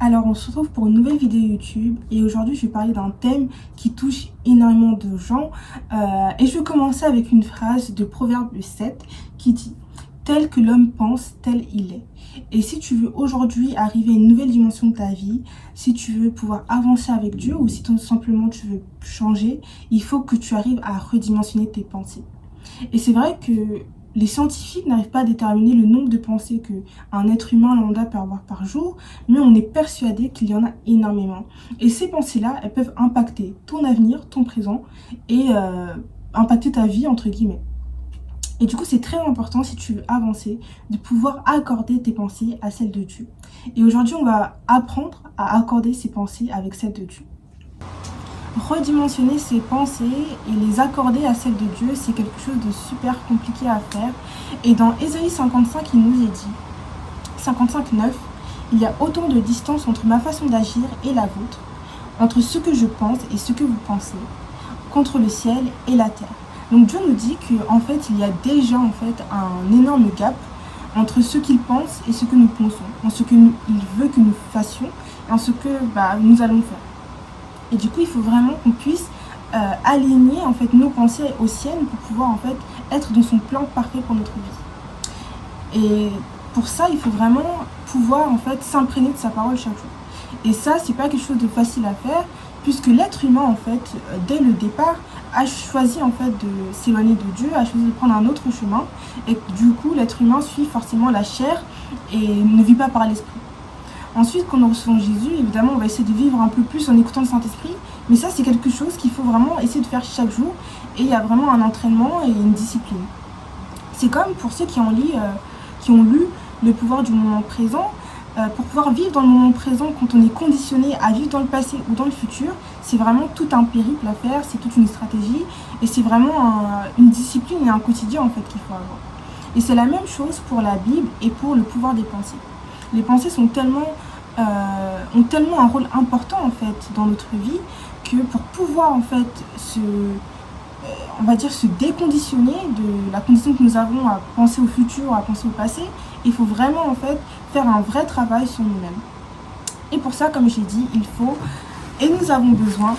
Alors on se retrouve pour une nouvelle vidéo YouTube et aujourd'hui je vais parler d'un thème qui touche énormément de gens et je vais commencer avec une phrase de Proverbe 7 qui dit « Tel que l'homme pense, tel il est ». Et si tu veux aujourd'hui arriver à une nouvelle dimension de ta vie, si tu veux pouvoir avancer avec Dieu ou si tout simplement tu veux changer, il faut que tu arrives à redimensionner tes pensées. Et c'est vrai que les scientifiques n'arrivent pas à déterminer le nombre de pensées qu'un être humain lambda peut avoir par jour, mais on est persuadé qu'il y en a énormément. Et ces pensées-là, elles peuvent impacter ton avenir, ton présent, et impacter ta vie, entre guillemets. Et du coup, c'est très important, si tu veux avancer, de pouvoir accorder tes pensées à celles de Dieu. Et aujourd'hui, on va apprendre à accorder ces pensées avec celles de Dieu. Redimensionner ses pensées et les accorder à celles de Dieu, c'est quelque chose de super compliqué à faire. Et dans Ésaïe 55, il nous est dit, 55:9, il y a autant de distance entre ma façon d'agir et la vôtre, entre ce que je pense et ce que vous pensez, qu'entre le ciel et la terre. Donc Dieu nous dit qu'en fait, il y a déjà un énorme gap entre ce qu'il pense et ce que nous pensons, en ce qu'il veut que nous fassions et en ce que nous allons faire. Et du coup, il faut vraiment qu'on puisse aligner nos pensées aux siennes pour pouvoir être dans son plan parfait pour notre vie. Et pour ça, il faut vraiment pouvoir s'imprégner de sa parole chaque jour. Et ça, c'est pas quelque chose de facile à faire, puisque l'être humain, dès le départ, a choisi de s'éloigner de Dieu, a choisi de prendre un autre chemin. Et du coup, l'être humain suit forcément la chair et ne vit pas par l'esprit. Ensuite, quand nous recevons Jésus, évidemment, on va essayer de vivre un peu plus en écoutant le Saint-Esprit. Mais ça, c'est quelque chose qu'il faut vraiment essayer de faire chaque jour. Et il y a vraiment un entraînement et une discipline. C'est comme pour ceux qui ont lu Le pouvoir du moment présent. Pour pouvoir vivre dans le moment présent, quand on est conditionné à vivre dans le passé ou dans le futur, c'est vraiment tout un périple à faire, c'est toute une stratégie. Et c'est vraiment une discipline et un quotidien qu'il faut avoir. Et c'est la même chose pour la Bible et pour le pouvoir des pensées. Les pensées ont tellement un rôle important dans notre vie que pour pouvoir se déconditionner de la condition que nous avons à penser au futur, à penser au passé, il faut vraiment faire un vrai travail sur nous-mêmes. Et pour ça, comme j'ai dit, nous avons besoin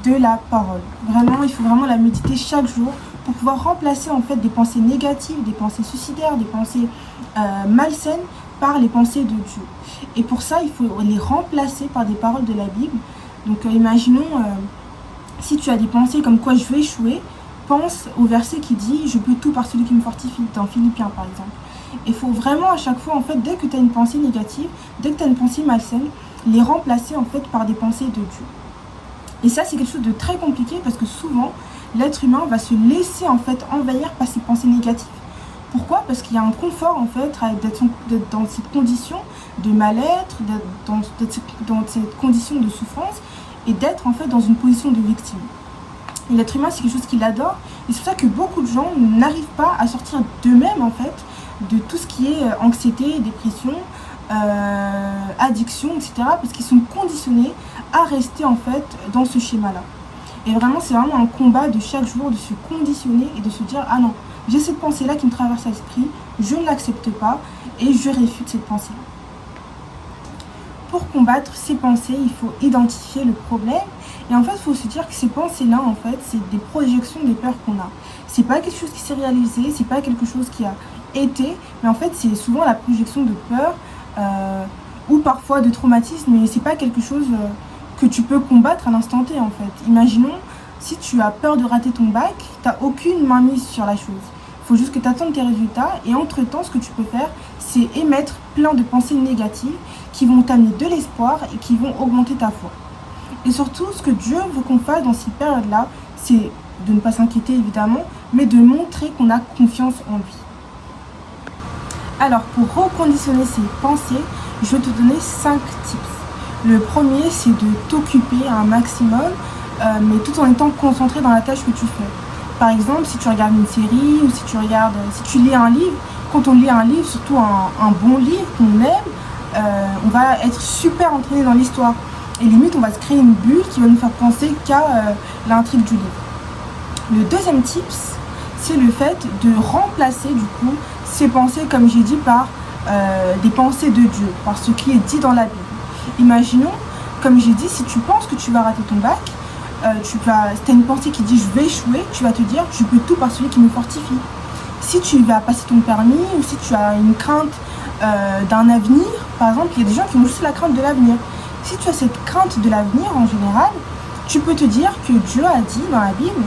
de la parole. Vraiment, il faut vraiment la méditer chaque jour pour pouvoir remplacer des pensées négatives, des pensées suicidaires, des pensées malsaines par les pensées de Dieu. Et pour ça, il faut les remplacer par des paroles de la Bible. Donc imaginons, si tu as des pensées comme quoi je vais échouer, pense au verset qui dit « Je peux tout par celui qui me fortifie » dans Philippiens par exemple. Il faut vraiment à chaque fois, dès que tu as une pensée négative, dès que tu as une pensée malsaine, les remplacer par des pensées de Dieu. Et ça, c'est quelque chose de très compliqué parce que souvent, l'être humain va se laisser envahir par ses pensées négatives. Pourquoi ? Parce qu'il y a un confort d'être dans cette condition de mal-être, d'être dans cette condition de souffrance et d'être dans une position de victime. Et l'être humain, c'est quelque chose qu'il adore et c'est pour ça que beaucoup de gens n'arrivent pas à sortir d'eux-mêmes de tout ce qui est anxiété, dépression, addiction, etc. parce qu'ils sont conditionnés à rester dans ce schéma-là. Et vraiment, c'est vraiment un combat de chaque jour de se conditionner et de se dire « Ah non, j'ai cette pensée-là qui me traverse l'esprit, je ne l'accepte pas et je réfute cette pensée-là. » Pour combattre ces pensées, il faut identifier le problème. Et il faut se dire que ces pensées-là, c'est des projections des peurs qu'on a. C'est pas quelque chose qui s'est réalisé, c'est pas quelque chose qui a été, mais c'est souvent la projection de peur ou parfois de traumatisme, mais c'est pas quelque chose que tu peux combattre à l'instant T Imaginons, si tu as peur de rater ton bac, tu n'as aucune mainmise sur la chose. Il faut juste que tu attendes tes résultats et entre-temps, ce que tu peux faire, c'est émettre plein de pensées négatives qui vont t'amener de l'espoir et qui vont augmenter ta foi. Et surtout, ce que Dieu veut qu'on fasse dans ces périodes-là, c'est de ne pas s'inquiéter évidemment, mais de montrer qu'on a confiance en lui. Alors, pour reconditionner ces pensées, je vais te donner 5 tips. Le premier, c'est de t'occuper un maximum, mais tout en étant concentré dans la tâche que tu fais. Par exemple, si tu regardes une série ou si tu lis un livre, quand on lit un livre, surtout un bon livre qu'on aime, on va être super entraîné dans l'histoire. Et limite, on va se créer une bulle qui va nous faire penser qu'à l'intrigue du livre. Le deuxième tips, c'est le fait de remplacer ces pensées, comme j'ai dit, par des pensées de Dieu, par ce qui est dit dans la Bible. Imaginons, comme j'ai dit, si tu penses que tu vas rater ton bac, si tu as une pensée qui dit je vais échouer, tu vas te dire je peux tout par celui qui me fortifie. Si tu vas passer ton permis ou si tu as une crainte d'un avenir, par exemple, il y a des gens qui ont juste la crainte de l'avenir. Si tu as cette crainte de l'avenir en général, tu peux te dire que Dieu a dit dans la Bible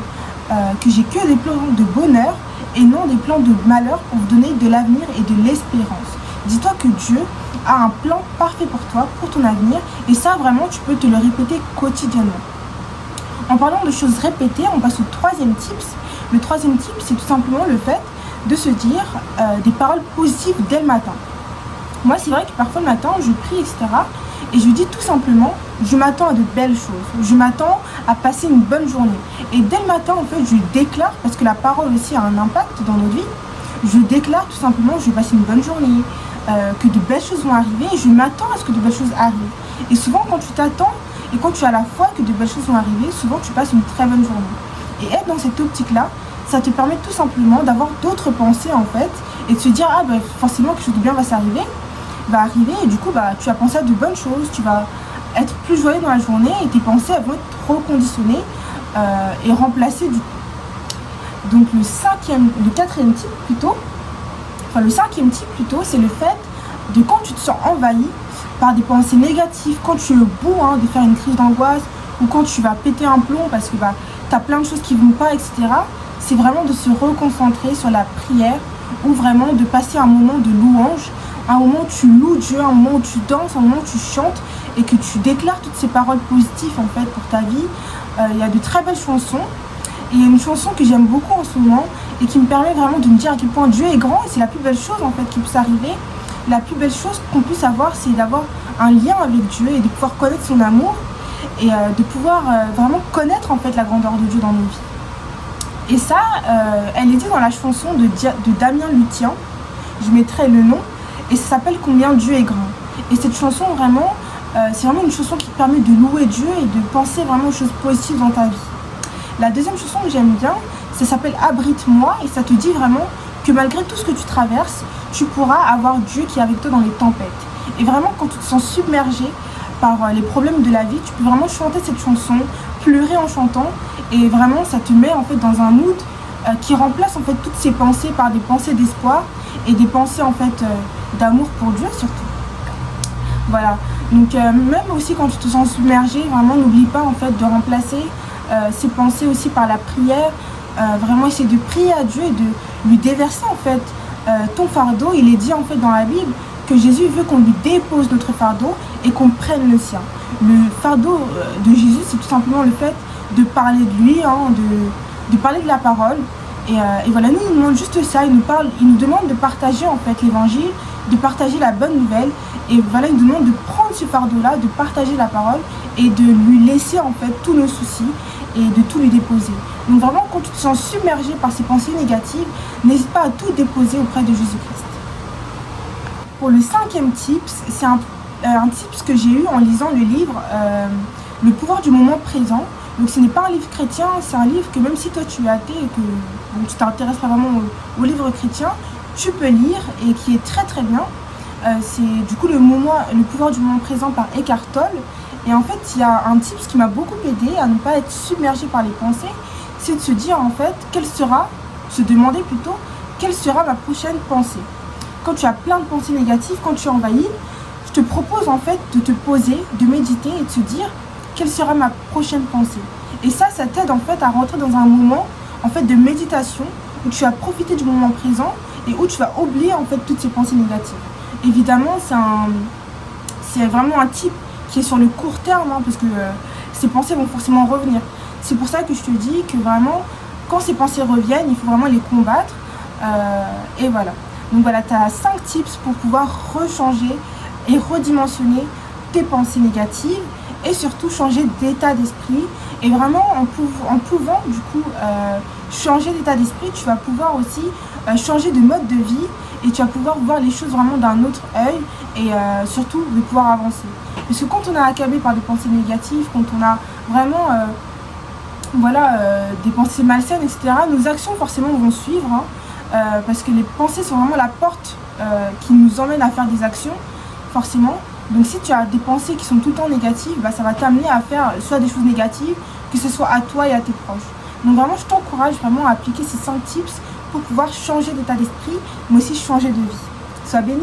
que j'ai que des plans de bonheur et non des plans de malheur pour vous donner de l'avenir et de l'espérance. Dis-toi que Dieu a un plan parfait pour toi, pour ton avenir, et ça vraiment tu peux te le répéter quotidiennement. En parlant de choses répétées, on passe au troisième tips. Le troisième tip, c'est tout simplement le fait de se dire des paroles positives dès le matin. Moi, c'est vrai que parfois le matin, je prie, etc. Et je dis tout simplement, je m'attends à de belles choses. Je m'attends à passer une bonne journée. Et dès le matin, en fait, je déclare, parce que la parole aussi a un impact dans notre vie, je déclare tout simplement, je vais passer une bonne journée, que de belles choses vont arriver, et je m'attends à ce que de belles choses arrivent. Et souvent, quand tu t'attends, et quand tu as la foi que de belles choses vont arriver, souvent tu passes une très bonne journée. Et être dans cette optique-là, ça te permet tout simplement d'avoir d'autres pensées en fait, et de se dire, ah ben forcément quelque chose de bien va arriver, et du coup tu as pensé à de bonnes choses, tu vas être plus joyeux dans la journée, et tes pensées vont être reconditionnées et remplacées du coup. Donc le cinquième type plutôt, c'est le fait de quand tu te sens envahi par des pensées négatives, quand tu es au bout de faire une crise d'angoisse, ou quand tu vas péter un plomb parce que tu as plein de choses qui ne vont pas, etc. C'est vraiment de se reconcentrer sur la prière, ou vraiment de passer un moment de louange, un moment où tu loues Dieu, un moment où tu danses, un moment où tu chantes, et que tu déclares toutes ces paroles positives en fait pour ta vie. Il y a de très belles chansons, et il y a une chanson que j'aime beaucoup en ce moment, et qui me permet vraiment de me dire à quel point Dieu est grand, et c'est la plus belle chose en fait qui puisse arriver. La plus belle chose qu'on puisse avoir, c'est d'avoir un lien avec Dieu et de pouvoir connaître son amour et de pouvoir vraiment connaître en fait la grandeur de Dieu dans nos vies. Et ça, elle est dit dans la chanson de Damien Lutien, je mettrai le nom, et ça s'appelle Combien Dieu est grand. Et cette chanson vraiment, c'est vraiment une chanson qui permet de louer Dieu et de penser vraiment aux choses positives dans ta vie. La deuxième chanson que j'aime bien, ça s'appelle Abrite-moi, et ça te dit vraiment que malgré tout ce que tu traverses, tu pourras avoir Dieu qui est avec toi dans les tempêtes. Et vraiment, quand tu te sens submergé par les problèmes de la vie, tu peux vraiment chanter cette chanson, pleurer en chantant, et vraiment, ça te met en fait dans un mood qui remplace en fait toutes ces pensées par des pensées d'espoir et des pensées en fait d'amour pour Dieu surtout. Voilà. Donc même aussi quand tu te sens submergé, vraiment n'oublie pas en fait de remplacer ces pensées aussi par la prière. Vraiment essayer de prier à Dieu et de lui déverser en fait ton fardeau. Il est dit en fait dans la Bible que Jésus veut qu'on lui dépose notre fardeau et qu'on prenne le sien. Le fardeau de Jésus, c'est tout simplement le fait de parler de lui, de parler de la parole. Et voilà, nous, il nous demande juste ça, il nous demande de partager en fait l'évangile, de partager la bonne nouvelle. Et voilà, il nous demande de prendre ce fardeau-là, de partager la parole et de lui laisser en fait tous nos soucis et de tout lui déposer. Donc vraiment, quand tu te sens submergé par ces pensées négatives, n'hésite pas à tout déposer auprès de Jésus-Christ. Pour le cinquième tips, c'est un tips que j'ai eu en lisant le livre Le pouvoir du moment présent. Donc ce n'est pas un livre chrétien, c'est un livre que même si toi tu es athée et que tu t'intéresses pas vraiment au livre chrétien, tu peux lire et qui est très très bien. C'est du coup le pouvoir du moment présent par Eckhart Tolle. Et en fait, il y a un tips qui m'a beaucoup aidé à ne pas être submergé par les pensées, c'est de se dire en fait, se demander plutôt, quelle sera ma prochaine pensée. Quand tu as plein de pensées négatives, quand tu es envahi, je te propose en fait de te poser, de méditer et de se dire, quelle sera ma prochaine pensée. Et ça t'aide en fait à rentrer dans un moment en fait de méditation où tu vas profiter du moment présent et où tu vas oublier en fait toutes ces pensées négatives. Évidemment, c'est vraiment un type qui est sur le court terme, parce que ces pensées vont forcément revenir. C'est pour ça que je te dis que vraiment, quand ces pensées reviennent, il faut vraiment les combattre. Et voilà. Donc voilà, tu as 5 tips pour pouvoir rechanger et redimensionner tes pensées négatives et surtout changer d'état d'esprit. Et vraiment, en pouvant du coup changer d'état d'esprit, tu vas pouvoir aussi changer de mode de vie et tu vas pouvoir voir les choses vraiment d'un autre œil et surtout de pouvoir avancer. Parce que quand on est accablé par des pensées négatives, quand on a vraiment des pensées malsaines, etc., nos actions forcément vont suivre, parce que les pensées sont vraiment la porte qui nous emmène à faire des actions, forcément. Donc si tu as des pensées qui sont tout le temps négatives, ça va t'amener à faire soit des choses négatives, que ce soit à toi et à tes proches. Donc vraiment, je t'encourage vraiment à appliquer ces 5 tips pour pouvoir changer d'état d'esprit, mais aussi changer de vie. Sois béni.